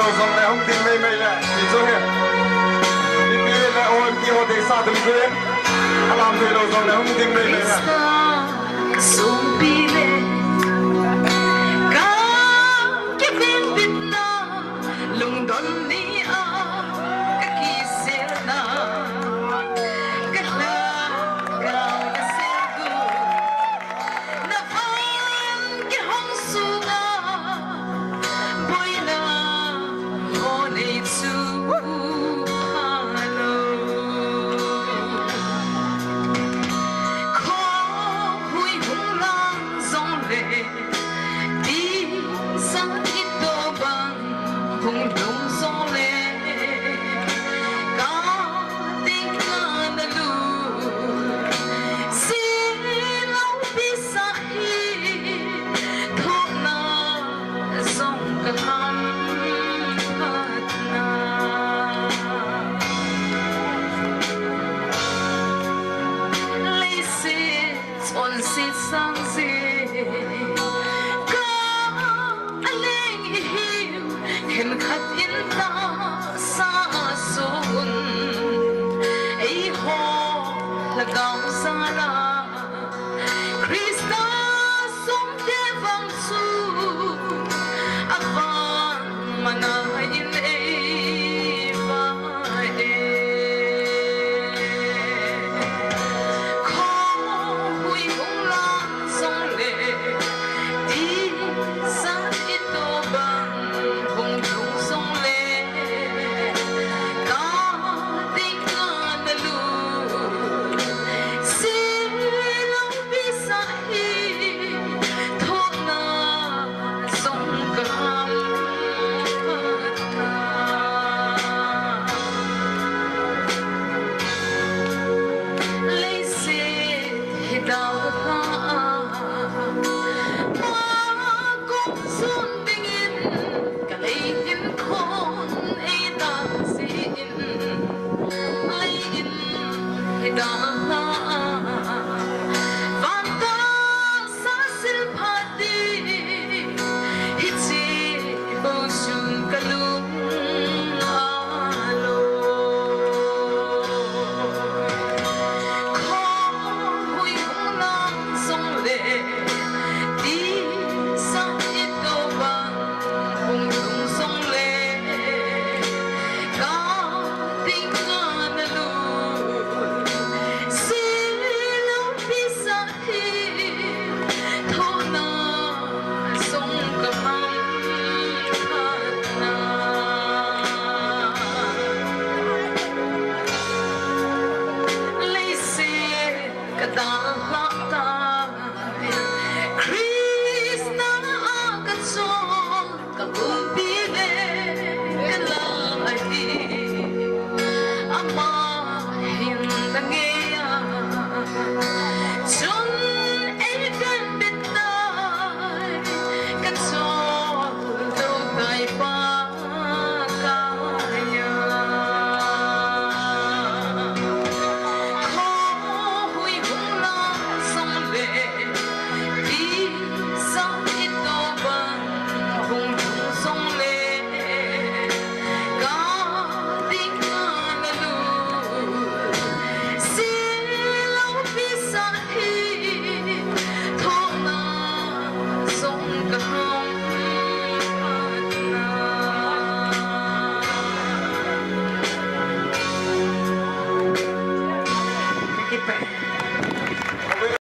lo zong le hong tin mei mei le ni zo he ni pi le on ki ho de sa dum kuen alam de lo zong le hong tin mei mei ha sum pi le ka ke vin bit na lung don ni a ka ki sel na ka la ka sel gu na van ke hong su na boy na ho nei chu sang gì có anh hiểu hình khắc in ta xa xôi ấy ho là gạo xa la Krista sống để vang su avan mana in ấy vai Keep it.